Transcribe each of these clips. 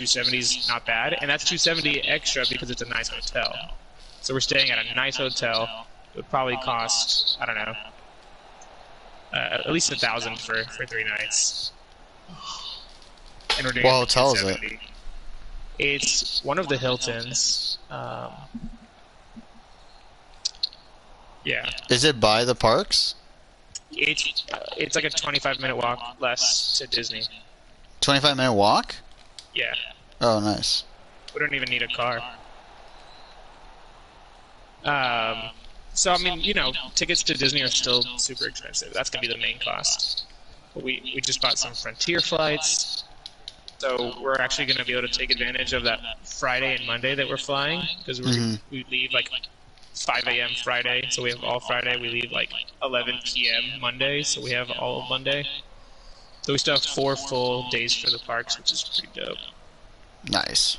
270 is not bad, and that's 270 extra because it's a nice hotel. So we're staying at a nice hotel. It would probably cost, I don't know, at least $1,000 for 3 nights. And we're doing what hotel is it? It's one of the Hiltons. Yeah. Is it by the parks? It's like a 25-minute walk less to Disney. 25-minute walk? Yeah. Oh, nice. We don't even need a car. So I mean, you know, tickets to Disney are still super expensive. That's gonna be the main cost. But we just bought some Frontier flights, so we're actually gonna be able to take advantage of that Friday and Monday that we're flying because we leave like 5 a.m. Friday, so we have all Friday. We leave like 11 p.m. Monday, so we have all of Monday. So we still have 4 full days for the parks, which is pretty dope. Nice.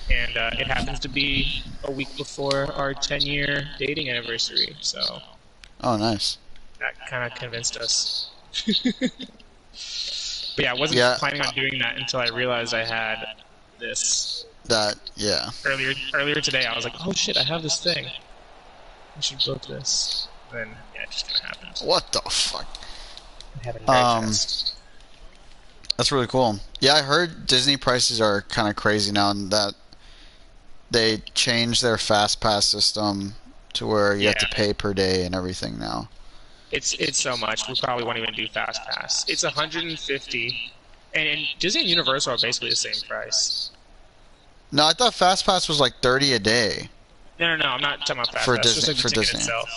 And it happens to be a week before our 10-year dating anniversary, so... Oh, nice. That kind of convinced us. But yeah, I wasn't planning on doing that until I realized I had this. Yeah. Earlier today, I was like, oh shit, I have this thing. I should book this. And then, yeah, it just kind of happened. What the fuck? It happened very fast. That's really cool. Yeah, I heard Disney prices are kind of crazy now, and that they changed their fast pass system to where you have to pay per day and everything now. It's so much. We probably won't even do fast pass. It's $150, and Disney and Universal are basically the same price. No, I thought fast pass was like $30 a day. No, I'm not talking about fast for pass. Disney, just like for the ticket Disney. itself.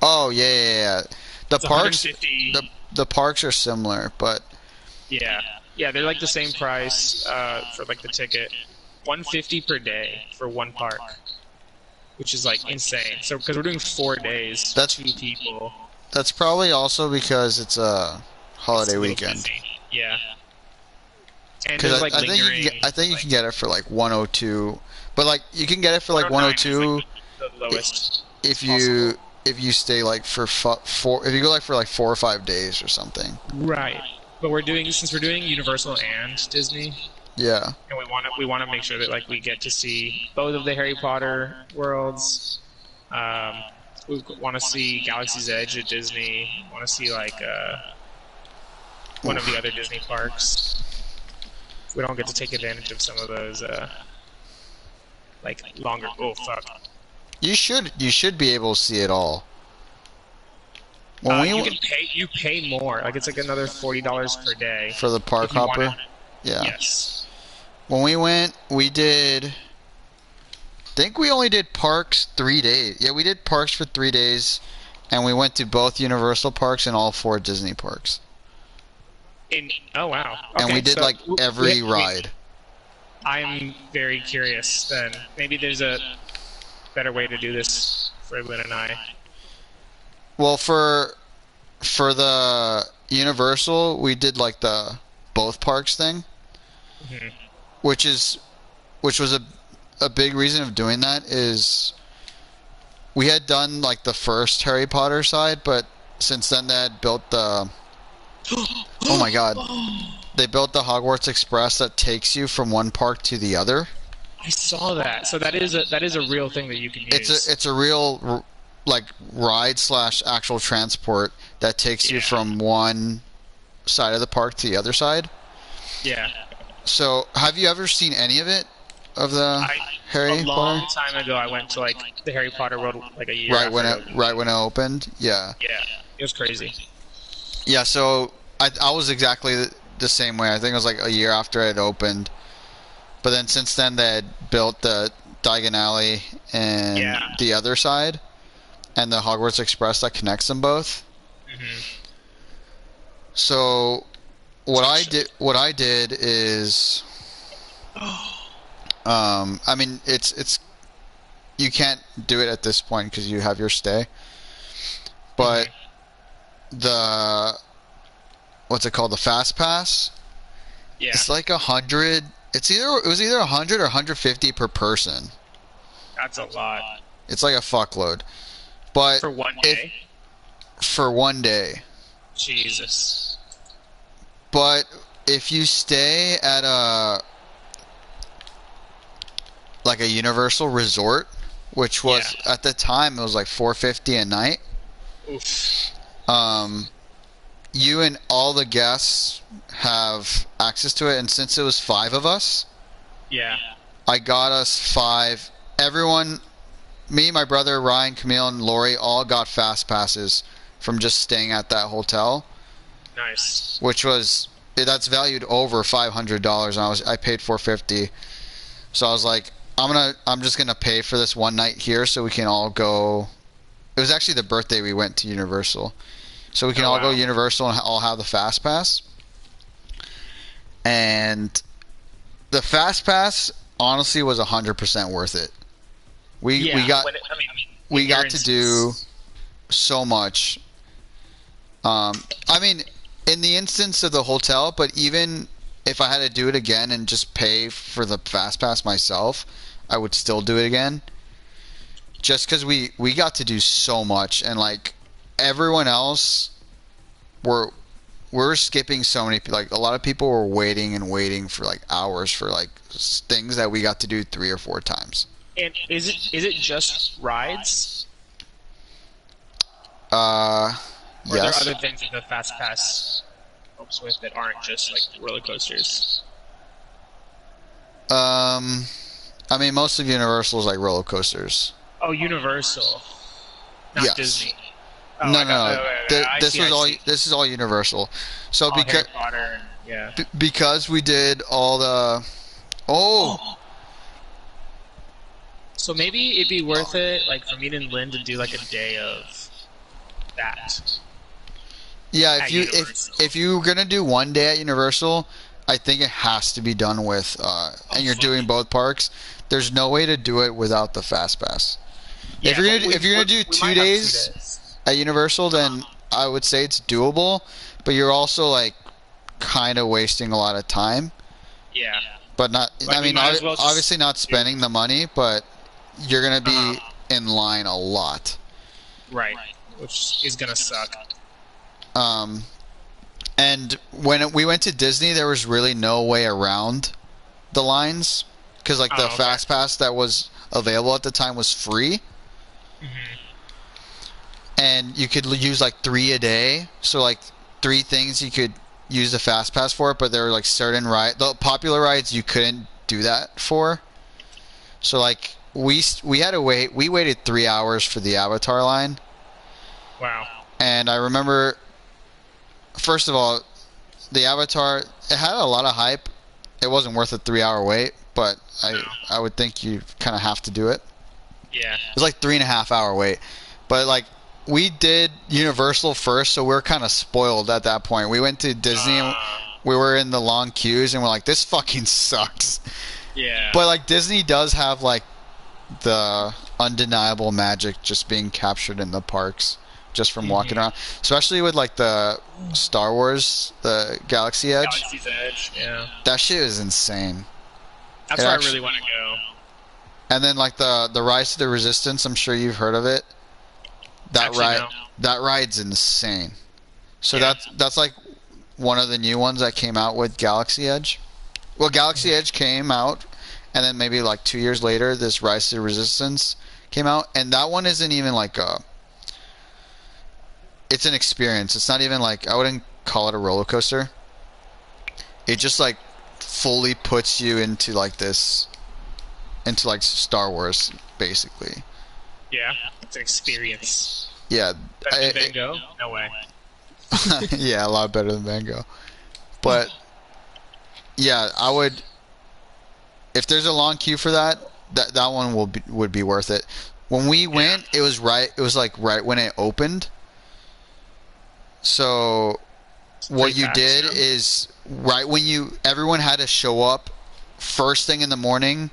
Oh yeah. The parks, the parks are similar, but yeah, they're like the same price for like the ticket. $150 per day for one park, which is like insane. So because we're doing 4 days, that's 2 people. That's probably also because it's a holiday weekend. Busy. Yeah. And because like I think you can get it for like 102, but like you can get it for like 102 like the lowest if you stay like for if you go like for like 4 or 5 days or something. Right. But since we're doing Universal and Disney. Yeah. And we want to make sure that like we get to see both of the Harry Potter worlds. We want to see Galaxy's Edge at Disney. We want to see like one of the other Disney parks. We don't get to take advantage of some of those like longer. Oh fuck! You should be able to see it all. You pay more. Like it's like another $40 per day for the park hopper. Yeah. Yes. When we went, we did. I think we only did parks 3 days. Yeah, we did parks for 3 days, and we went to both Universal parks and all 4 Disney parks. Oh wow! Okay, and we did like every ride. I'm very curious. Then maybe there's a better way to do this for Lynn and I. Well, for the Universal, we did like the both parks thing, which was a big reason of doing that is we had done like the first Harry Potter side, but since then they had built the oh my god, they built the Hogwarts Express that takes you from one park to the other. I saw that. So that is a real thing that you can use. It's a real like ride / actual transport that takes you from one side of the park to the other side. Yeah. So have you ever seen any of it? Of the Harry Potter? A long time ago, I went to like the Harry Potter world like a year right when it opened. Yeah. Yeah, it was crazy. Yeah, so I was exactly the same way. I think it was like a year after it opened, but then since then they had built the Diagon Alley and the other side, and the Hogwarts Express that connects them both. So what I did is. I mean, it's you can't do it at this point because you have your stay. But what's it called? The Fast Pass. Yeah. It's like 100. It was either 100 or 150 per person. That's a lot. It's like a fuckload. But for 1 day. For 1 day. Jesus. But if you stay at like a Universal Resort, which was at the time it was like $450 a night. Oof. You and all the guests have access to it, and since it was 5 of us, I got us 5. Everyone, me, my brother, Ryan, Camille, and Lori all got fast passes from just staying at that hotel. Nice. Which was, that's valued over $500, and I paid $450. So I was like, I'm just gonna pay for this one night here so we can all go. It was actually the birthday we went to Universal, so we can all go Universal and all have the fast pass. And the fast pass honestly was 100% worth it. We got to do so much. I mean, in the instance of the hotel, but even if I had to do it again and just pay for the fast pass myself, I would still do it again. Just because we got to do so much, and like everyone else, we're skipping so many. Like a lot of people were waiting and waiting for like hours for like things that we got to do 3 or 4 times. And is it just rides? Yes. Or are there other things that the fast pass helps with that aren't just like roller coasters? I mean, most of Universal is like roller coasters. Oh, Universal, not Disney. Oh, No. This is all Universal. So because Harry Potter, because we did all the So maybe it'd be worth it, like for me and Lynn to do like a day of that. Yeah, if you're gonna do one day at Universal, I think it has to be done with, and you're doing both parks. There's no way to do it without the fast pass. Yeah, if you're gonna do 2 days at Universal, then I would say it's doable. But you're also like kind of wasting a lot of time. Yeah. But not. Like, I mean, obviously not spending the money, but you're gonna be in line a lot. Right. Which is gonna suck. And when we went to Disney, there was really no way around the lines, because like the fast pass that was available at the time was free, and you could use like 3 a day. So like 3 things you could use the fast pass for, but there were like certain the popular rides you couldn't do that for. So like we had to wait. We waited 3 hours for the Avatar line. Wow. And I remember, first of all, the Avatar, it had a lot of hype. It wasn't worth a 3-hour wait, but I would think you kind of have to do it. Yeah. It was like 3.5-hour wait. But like, we did Universal first, so we were kind of spoiled at that point. We went to Disney, and we were in the long queues, and we're like, this fucking sucks. Yeah. But like, Disney does have like the undeniable magic just being captured in the parks, just from walking around, especially with like the Star Wars, the Galaxy Edge. Galaxy's Edge, yeah. That shit is insane. That's where I really want to go. And then like the Rise to the Resistance, I'm sure you've heard of it. That ride's insane. So that's like one of the new ones that came out with Galaxy Edge. Well, Galaxy Edge came out, and then maybe like 2 years later, this Rise to the Resistance came out, and that one isn't even like it's an experience. It's not even like, I wouldn't call it a roller coaster. It just like fully puts you into like Star Wars, basically. Yeah, it's an experience. Yeah. Better than Van Gogh? No way. Yeah, a lot better than Van Gogh. But yeah, I would. If there's a long queue for that one would be worth it. When we went, it was like right when it opened. So what you did is right when everyone had to show up first thing in the morning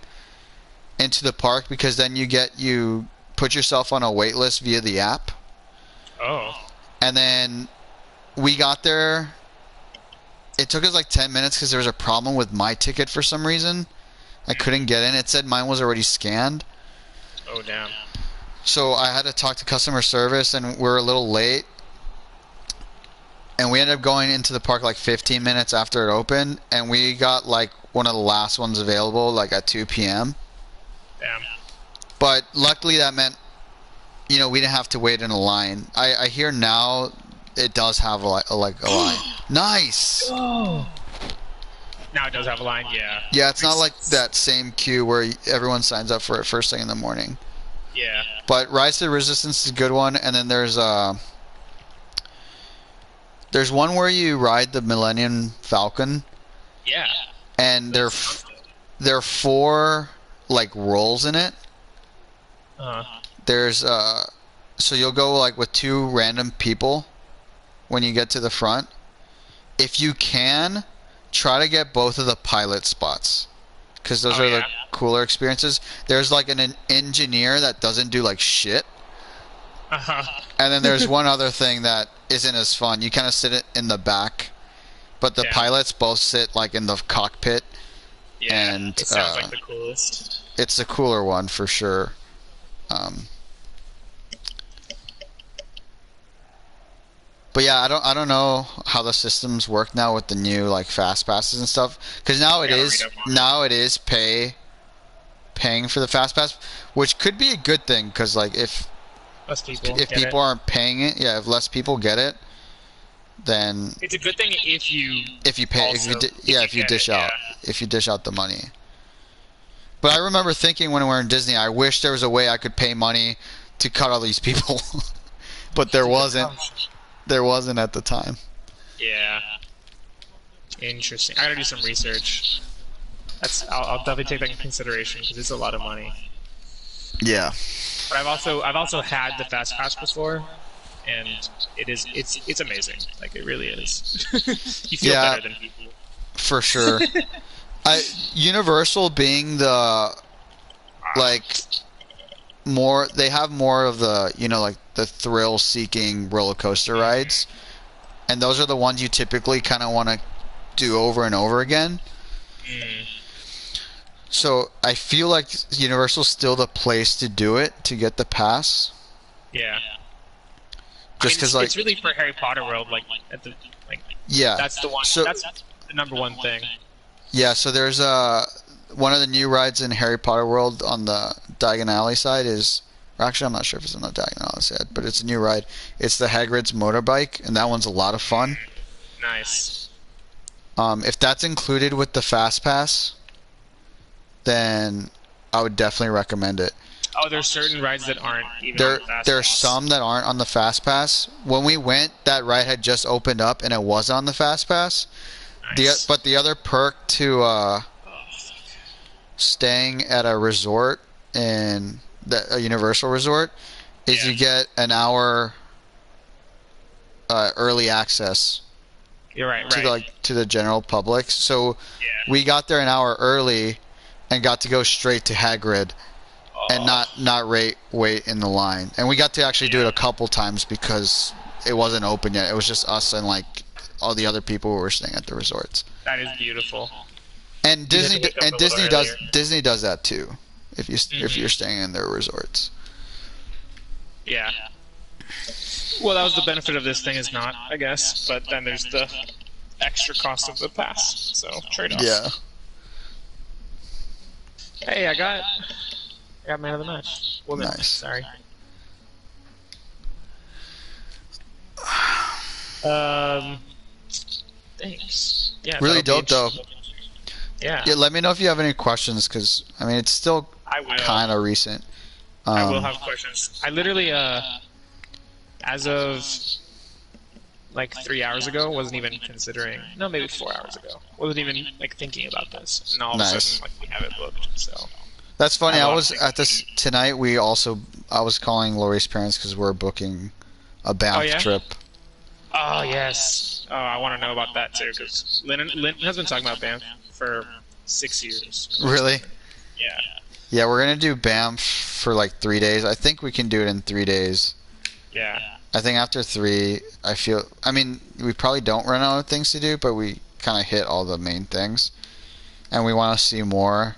into the park, because then you put yourself on a wait list via the app. Oh. And then we got there. It took us like 10 minutes because there was a problem with my ticket for some reason. I couldn't get in. It said mine was already scanned. Oh, damn. So I had to talk to customer service, and we're a little late. And we ended up going into the park like 15 minutes after it opened, and we got like one of the last ones available, like at 2 p.m. Damn. But luckily that meant, we didn't have to wait in a line. I hear now it does have a line. Nice! Oh. Now it does have a line, yeah. Yeah, it's not like that same queue where everyone signs up for it first thing in the morning. Yeah. But Rise to the Resistance is a good one, and then there's one where you ride the Millennium Falcon. Yeah. And there are 4 roles in it. There's so you'll go with 2 random people when you get to the front. If you can, try to get both of the pilot spots, because those are the cooler experiences. There's an engineer that doesn't do shit. And then there's one other thing that isn't as fun. You kind of sit in the back, but the pilots both sit in the cockpit. Yeah, and it sounds like the coolest. It's the cooler one for sure. But yeah, I don't know how the systems work now with the new fast passes and stuff. Because now it is paying for the fast pass, which could be a good thing. Because if people aren't paying it, if less people get it, then it's a good thing if you pay if you dish out the money. But I remember thinking when we were in Disney, I wish there was a way I could pay money to cut all these people, but there wasn't. There wasn't at the time. Yeah. Interesting. I gotta do some research. I'll definitely take that into consideration because it's a lot of money. Yeah. But I've also had the fast pass before, and it's amazing. It really is. You feel better than people. For sure. Universal being the more, they have more of the the thrill-seeking roller coaster rides, and those are the ones you typically kind of want to do over and over again. So I feel like Universal's still the place to do it, to get the pass. Yeah. Just because it's really for Harry Potter World, yeah, that's the one. So, that's the number one thing. Yeah, so there's one of the new rides in Harry Potter World on the Diagon Alley side is, actually I'm not sure if it's on the Diagon Alley side, but it's a new ride. It's the Hagrid's motorbike, and that one's a lot of fun. Nice. If that's included with the Fast Pass, then I would definitely recommend it. Oh, there's certain rides that aren't even on the Fast Pass. There's some that aren't on the Fast Pass. When we went, that ride had just opened up, and it was on the Fast Pass. Nice. But the other perk to staying at a resort in a Universal resort is you get an hour early access. You're right. To the general public. So we got there an hour early and got to go straight to Hagrid and not wait in the line. And we got to actually do it a couple times because it wasn't open yet. It was just us and all the other people who were staying at the resorts. That is beautiful. And Disney does that too. If you're staying in their resorts. Yeah. Well, that was the benefit of this thing, is not, I guess, but then there's the extra cost of the pass. So trade-off. Yeah. Hey, I got man of the match. Woman. Nice. Sorry. Thanks. Yeah. Really dope, though. Yeah. Let me know if you have any questions, because it's still kind of recent. I will have questions. I literally, as of 3 hours ago, wasn't even considering. No, maybe 4 hours ago. Wasn't even thinking about this, and all of a sudden we have it booked. So. That's funny. I was at this tonight. I was calling Lori's parents because we're booking a Banff trip. Oh yes. Oh, I want to know about that too, because Lynn has been talking about Banff for 6 years. Really? Yeah. Yeah, we're gonna do Banff for 3 days. I think we can do it in 3 days. Yeah. I think after 3, we probably don't run out of things to do, but we kind of hit all the main things, and we want to see more.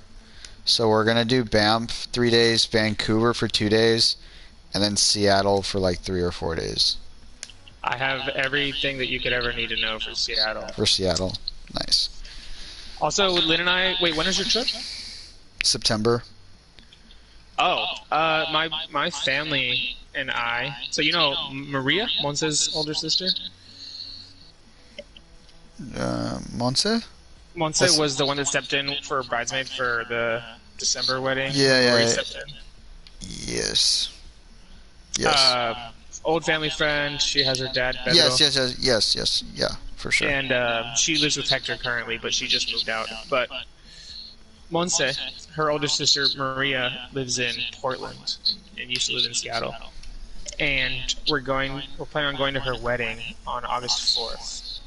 So we're gonna do Banff 3 days, Vancouver for 2 days, and then Seattle for 3 or 4 days. I have everything that you could ever need to know for Seattle. Nice. Also, Lynn and I... Wait, when is your trip? September. My family and I. So you know Maria, Monse's older sister. Monse? Monse That's, was the one that stepped in for bridesmaid for the December wedding yeah, when Rory yeah, stepped in. yes. Yes. Uh, Old family friend. She has her dad Yes, Pedro, yes, yes, yes, yes, yeah, for sure. and she lives with Hector currently, but she just moved out. But Monse, her older sister Maria, lives in Portland and used to live in Seattle. And we're planning on going to her wedding on August 4th.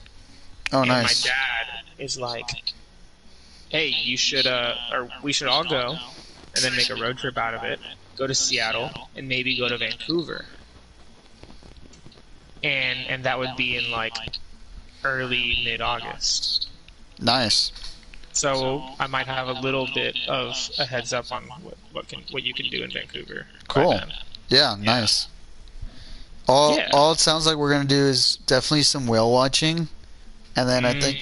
Oh, And my nice. dad is like, "Hey, you should or we should all go and then make a road trip out of it. Go to Seattle and maybe go to Vancouver." And that would be in like early mid-August. Nice. So I might have a little bit of a heads up on what you can do in Vancouver by Cool. then. Yeah, nice. All it sounds like we're gonna do is definitely some whale watching, and then I think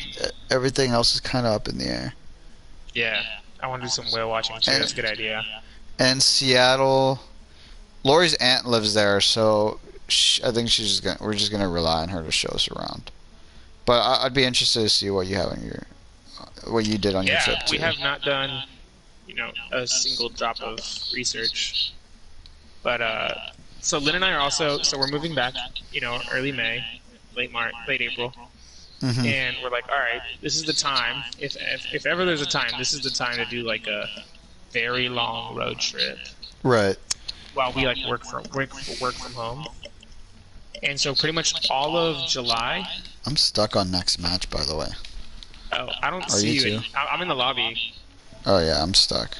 everything else is kind of up in the air. Yeah, I want to do some whale watching too. That's a good idea. And Seattle, Lori's aunt lives there, so I think we're just gonna rely on her to show us around. But I'd be interested to see what you have on what you did on your trip too. We have not done, a single drop of research. But so Lynn and I are also we're moving back, early May, late March, late April, and we're like, all right, this is the time. If ever there's a time, this is the time to do like a very long road trip. Right. While we like work from home. And so pretty much all of July. I'm stuck on next match, by the way. Oh, I don't Are see you you. too? I'm in the lobby. Oh yeah, I'm stuck.